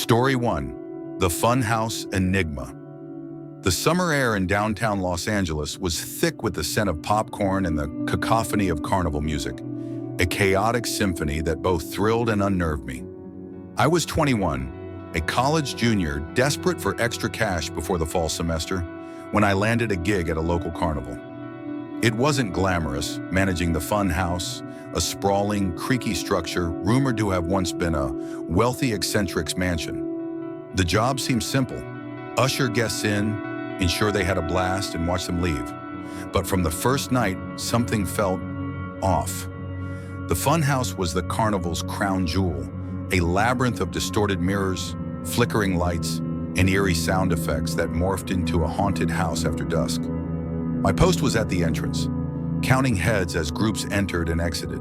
Story 1. The Funhouse Enigma. The summer air in downtown Los Angeles was thick with the scent of popcorn and the cacophony of carnival music, a chaotic symphony that both thrilled and unnerved me. I was 21, a college junior desperate for extra cash before the fall semester, when I landed a gig at a local carnival. It wasn't glamorous, managing the Funhouse, a sprawling, creaky structure rumored to have once been a wealthy eccentric's mansion. The job seemed simple: usher guests in, ensure they had a blast, and watch them leave. But from the first night, something felt off. The Funhouse was the carnival's crown jewel, a labyrinth of distorted mirrors, flickering lights, and eerie sound effects that morphed into a haunted house after dusk. My post was at the entrance, counting heads as groups entered and exited.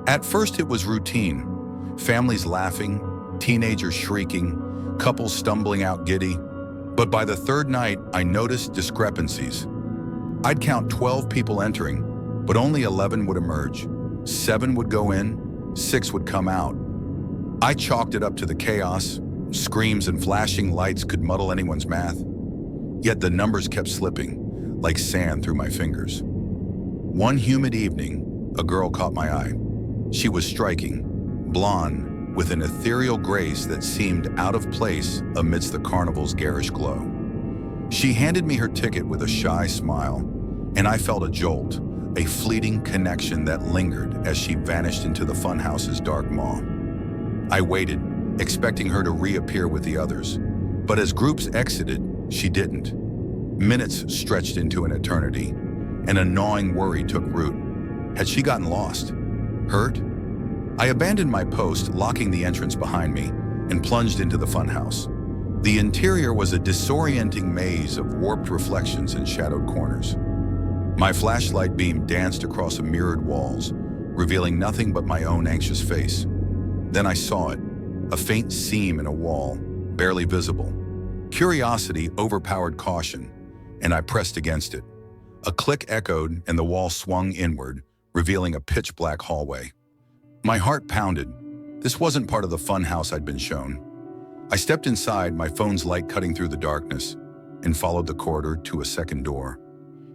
At first it was routine: families laughing, teenagers shrieking, couples stumbling out giddy. But by the third night, I noticed discrepancies. I'd count 12 people entering, but only 11 would emerge. 7 would go in, 6 would come out. I chalked it up to the chaos. Screams and flashing lights could muddle anyone's math. Yet the numbers kept slipping, like sand through my fingers. One humid evening, a girl caught my eye. She was striking, blonde, with an ethereal grace that seemed out of place amidst the carnival's garish glow. She handed me her ticket with a shy smile, and I felt a jolt, a fleeting connection that lingered as she vanished into the Funhouse's dark maw. I waited, expecting her to reappear with the others, but as groups exited, she didn't. Minutes stretched into an eternity, and a gnawing worry took root. Had she gotten lost? Hurt? I abandoned my post, locking the entrance behind me, and plunged into the Funhouse. The interior was a disorienting maze of warped reflections and shadowed corners. My flashlight beam danced across mirrored walls, revealing nothing but my own anxious face. Then I saw it, a faint seam in a wall, barely visible. Curiosity overpowered caution, and I pressed against it. A click echoed, and the wall swung inward, revealing a pitch-black hallway. My heart pounded. This wasn't part of the Funhouse I'd been shown. I stepped inside, my phone's light cutting through the darkness, and followed the corridor to a second door.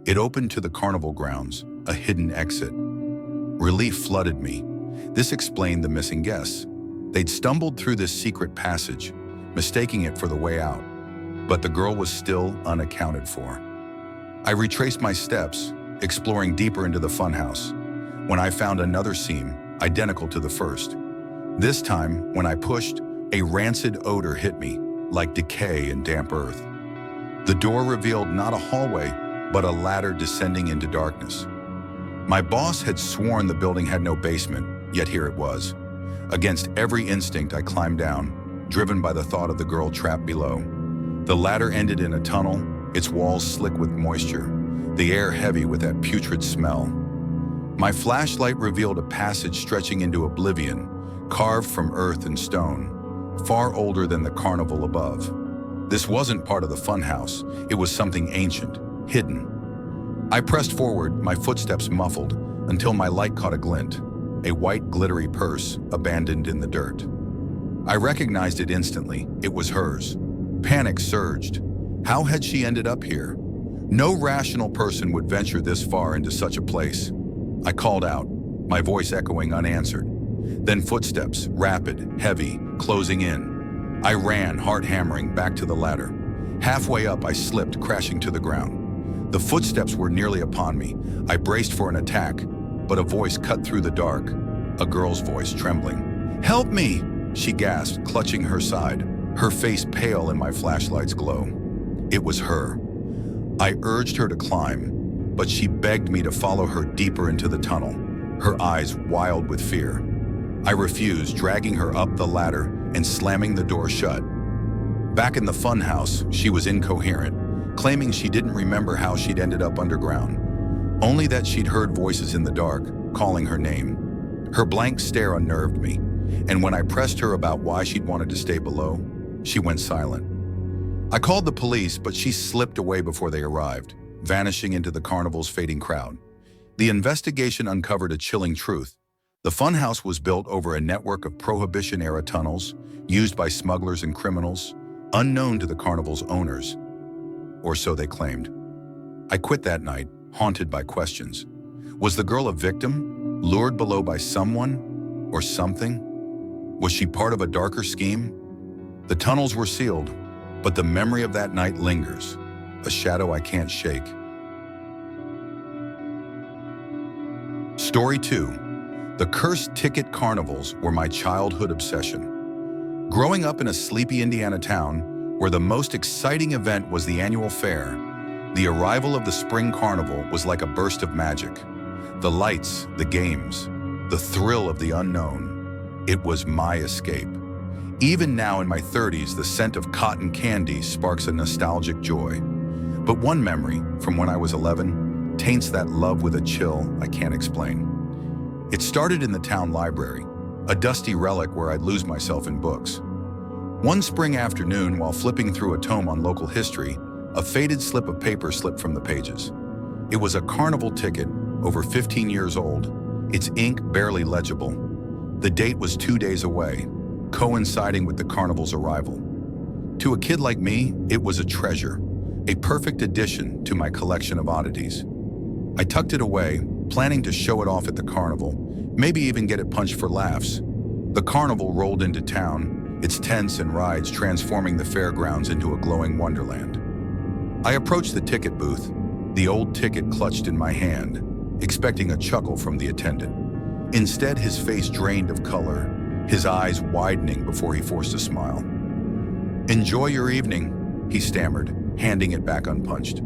It opened to the carnival grounds, a hidden exit. Relief flooded me. This explained the missing guests. They'd stumbled through this secret passage, mistaking it for the way out. But the girl was still unaccounted for. I retraced my steps, exploring deeper into the Funhouse, when I found another seam, identical to the first. This time, when I pushed, a rancid odor hit me, like decay and damp earth. The door revealed not a hallway, but a ladder descending into darkness. My boss had sworn the building had no basement, yet here it was. Against every instinct, I climbed down, driven by the thought of the girl trapped below. The ladder ended in a tunnel, its walls slick with moisture, the air heavy with that putrid smell. My flashlight revealed a passage stretching into oblivion, carved from earth and stone, far older than the carnival above. This wasn't part of the Funhouse. It was something ancient, hidden. I pressed forward, my footsteps muffled, until my light caught a glint, a white glittery purse abandoned in the dirt. I recognized it instantly. It was hers. Panic surged. How had she ended up here? No rational person would venture this far into such a place. I called out, my voice echoing unanswered. Then footsteps, rapid, heavy, closing in. I ran, heart hammering, back to the ladder. Halfway up, I slipped, crashing to the ground. The footsteps were nearly upon me. I braced for an attack, but a voice cut through the dark, a girl's voice, trembling. "Help me!" she gasped, clutching her side, her face pale in my flashlight's glow. It was her. I urged her to climb, but she begged me to follow her deeper into the tunnel, her eyes wild with fear. I refused, dragging her up the ladder and slamming the door shut. Back in the Funhouse, she was incoherent, claiming she didn't remember how she'd ended up underground, only that she'd heard voices in the dark, calling her name. Her blank stare unnerved me, and when I pressed her about why she'd wanted to stay below, she went silent. I called the police, but she slipped away before they arrived, vanishing into the carnival's fading crowd. The investigation uncovered a chilling truth. The funhouse was built over a network of Prohibition-era tunnels used by smugglers and criminals, unknown to the carnival's owners, or so they claimed. I quit that night, haunted by questions. Was the girl a victim, lured below by someone or something? Was she part of a darker scheme? The tunnels were sealed, but the memory of that night lingers, a shadow I can't shake. Story 2. The cursed ticket carnivals were my childhood obsession. Growing up in a sleepy Indiana town, where the most exciting event was the annual fair, the arrival of the spring carnival was like a burst of magic. The lights, the games, the thrill of the unknown. It was my escape. Even now in my 30s, the scent of cotton candy sparks a nostalgic joy. But one memory, from when I was 11, taints that love with a chill I can't explain. It started in the town library, a dusty relic where I'd lose myself in books. One spring afternoon, while flipping through a tome on local history, a faded slip of paper slipped from the pages. It was a carnival ticket, over 15 years old, its ink barely legible. The date was 2 days away, coinciding with the carnival's arrival. To a kid like me, it was a treasure, a perfect addition to my collection of oddities. I tucked it away, planning to show it off at the carnival, maybe even get it punched for laughs. The carnival rolled into town, its tents and rides transforming the fairgrounds into a glowing wonderland. I approached the ticket booth, the old ticket clutched in my hand, expecting a chuckle from the attendant. Instead, his face drained of color, his eyes widening before he forced a smile. "Enjoy your evening," he stammered, handing it back unpunched.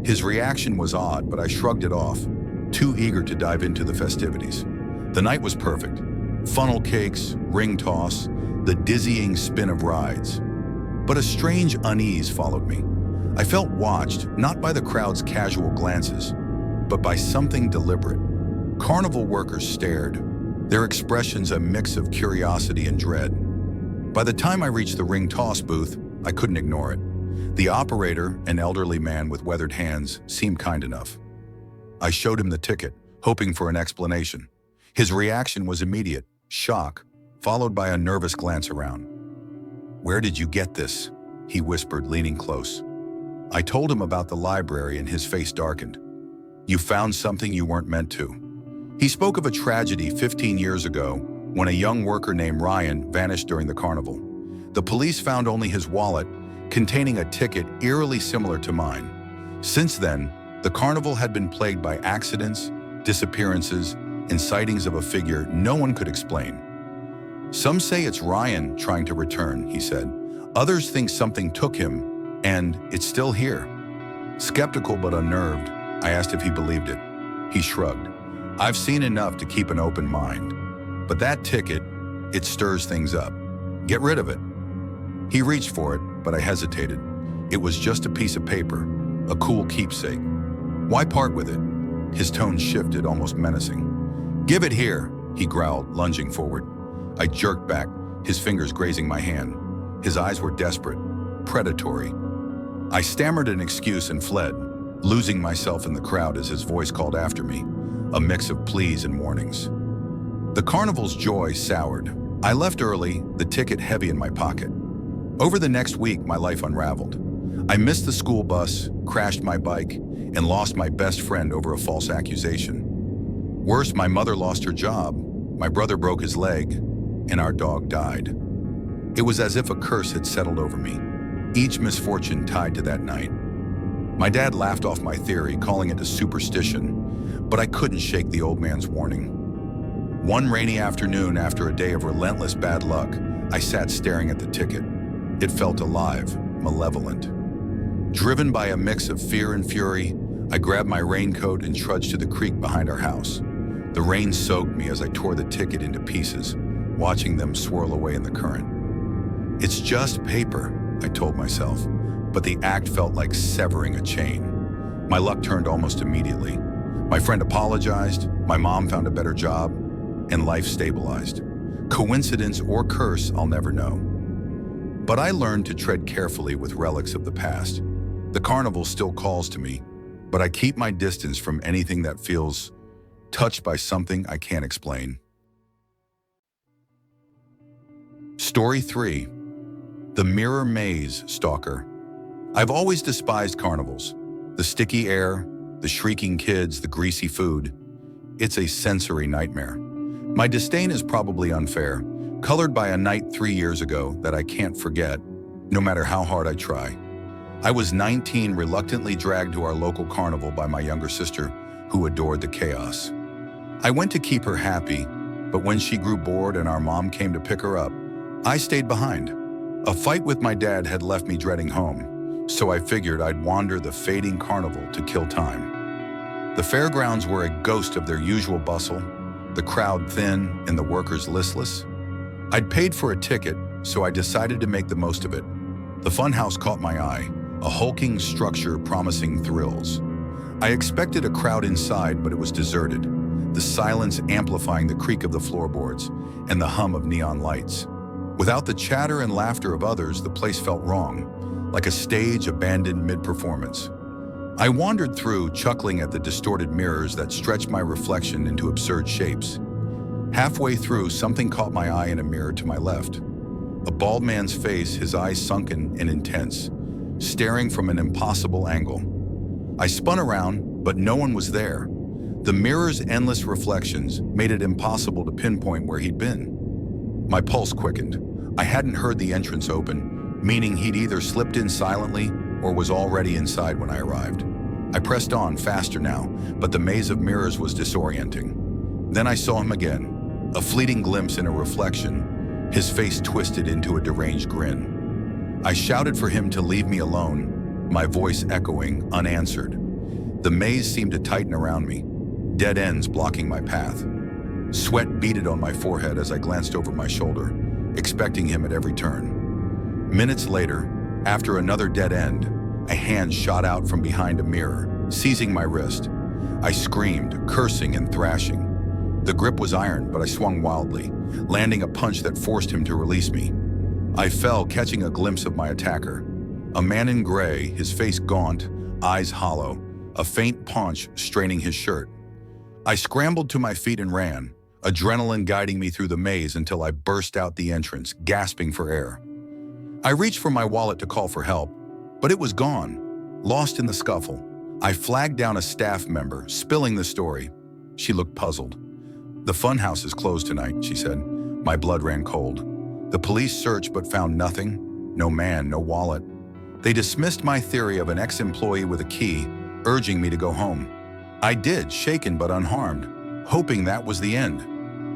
His reaction was odd, but I shrugged it off, too eager to dive into the festivities. The night was perfect. Funnel cakes, ring toss, the dizzying spin of rides. But a strange unease followed me. I felt watched, not by the crowd's casual glances, but by something deliberate. Carnival workers stared, their expressions a mix of curiosity and dread. By the time I reached the ring toss booth, I couldn't ignore it. The operator, an elderly man with weathered hands, seemed kind enough. I showed him the ticket, hoping for an explanation. His reaction was immediate, shock, followed by a nervous glance around. "Where did you get this?" he whispered, leaning close. I told him about the library and his face darkened. "You found something you weren't meant to." He spoke of a tragedy 15 years ago when a young worker named Ryan vanished during the carnival. The police found only his wallet, containing a ticket eerily similar to mine. Since then, the carnival had been plagued by accidents, disappearances, and sightings of a figure no one could explain. "Some say it's Ryan trying to return," he said. "Others think something took him, and it's still here." Skeptical but unnerved, I asked if he believed it. He shrugged. "I've seen enough to keep an open mind. But that ticket, it stirs things up. Get rid of it." He reached for it, but I hesitated. It was just a piece of paper, a cool keepsake. "Why part with it?" His tone shifted, almost menacing. "Give it here," he growled, lunging forward. I jerked back, his fingers grazing my hand. His eyes were desperate, predatory. I stammered an excuse and fled, losing myself in the crowd as his voice called after me, a mix of pleas and warnings. The carnival's joy soured. I left early, the ticket heavy in my pocket. Over the next week, my life unraveled. I missed the school bus, crashed my bike, and lost my best friend over a false accusation. Worse, my mother lost her job, my brother broke his leg, and our dog died. It was as if a curse had settled over me, each misfortune tied to that night. My dad laughed off my theory, calling it a superstition, but I couldn't shake the old man's warning. One rainy afternoon, after a day of relentless bad luck, I sat staring at the ticket. It felt alive, malevolent. Driven by a mix of fear and fury, I grabbed my raincoat and trudged to the creek behind our house. The rain soaked me as I tore the ticket into pieces, watching them swirl away in the current. "It's just paper," I told myself, but the act felt like severing a chain. My luck turned almost immediately. My friend apologized, my mom found a better job, and life stabilized. Coincidence or curse, I'll never know. But I learned to tread carefully with relics of the past. The carnival still calls to me, but I keep my distance from anything that feels touched by something I can't explain. Story 3. The Mirror Maze Stalker. I've always despised carnivals. The sticky air, the shrieking kids, the greasy food. It's a sensory nightmare. My disdain is probably unfair, colored by a night 3 years ago that I can't forget, no matter how hard I try. I was 19, reluctantly dragged to our local carnival by my younger sister, who adored the chaos. I went to keep her happy, but when she grew bored and our mom came to pick her up, I stayed behind. A fight with my dad had left me dreading home, so I figured I'd wander the fading carnival to kill time. The fairgrounds were a ghost of their usual bustle, the crowd thin and the workers listless. I'd paid for a ticket, so I decided to make the most of it. The funhouse caught my eye, a hulking structure promising thrills. I expected a crowd inside, but it was deserted, the silence amplifying the creak of the floorboards and the hum of neon lights. Without the chatter and laughter of others, the place felt wrong, like a stage abandoned mid-performance. I wandered through, chuckling at the distorted mirrors that stretched my reflection into absurd shapes. Halfway through, something caught my eye in a mirror to my left. A bald man's face, his eyes sunken and intense, staring from an impossible angle. I spun around, but no one was there. The mirror's endless reflections made it impossible to pinpoint where he'd been. My pulse quickened. I hadn't heard the entrance open, meaning he'd either slipped in silently or was already inside when I arrived. I pressed on, faster now, but the maze of mirrors was disorienting. Then I saw him again, a fleeting glimpse in a reflection, his face twisted into a deranged grin. I shouted for him to leave me alone, my voice echoing, unanswered. The maze seemed to tighten around me, dead ends blocking my path. Sweat beaded on my forehead as I glanced over my shoulder, expecting him at every turn. Minutes later, after another dead end, a hand shot out from behind a mirror, seizing my wrist. I screamed, cursing and thrashing. The grip was iron, but I swung wildly, landing a punch that forced him to release me. I fell, catching a glimpse of my attacker. A man in gray, his face gaunt, eyes hollow, a faint paunch straining his shirt. I scrambled to my feet and ran, adrenaline guiding me through the maze until I burst out the entrance, gasping for air. I reached for my wallet to call for help, but it was gone, lost in the scuffle. I flagged down a staff member, spilling the story. She looked puzzled. "The funhouse is closed tonight," she said. My blood ran cold. The police searched but found nothing. No man, no wallet. They dismissed my theory of an ex-employee with a key, urging me to go home. I did, shaken but unharmed, hoping that was the end.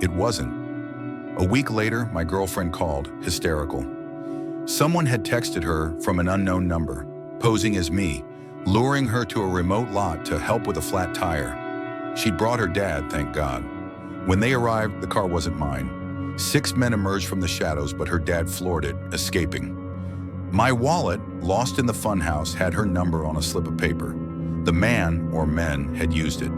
It wasn't. A week later, my girlfriend called, hysterical. Someone had texted her from an unknown number, posing as me, luring her to a remote lot to help with a flat tire. She'd brought her dad, thank God. When they arrived, the car wasn't mine. 6 men emerged from the shadows, but her dad floored it, escaping. My wallet, lost in the funhouse, had her number on a slip of paper. The man, or men, had used it.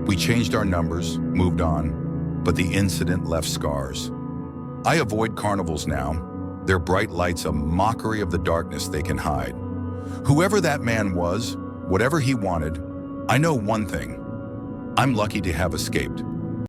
We changed our numbers, moved on, but the incident left scars. I avoid carnivals now, their bright lights a mockery of the darkness they can hide. Whoever that man was, whatever he wanted, I know one thing. I'm lucky to have escaped.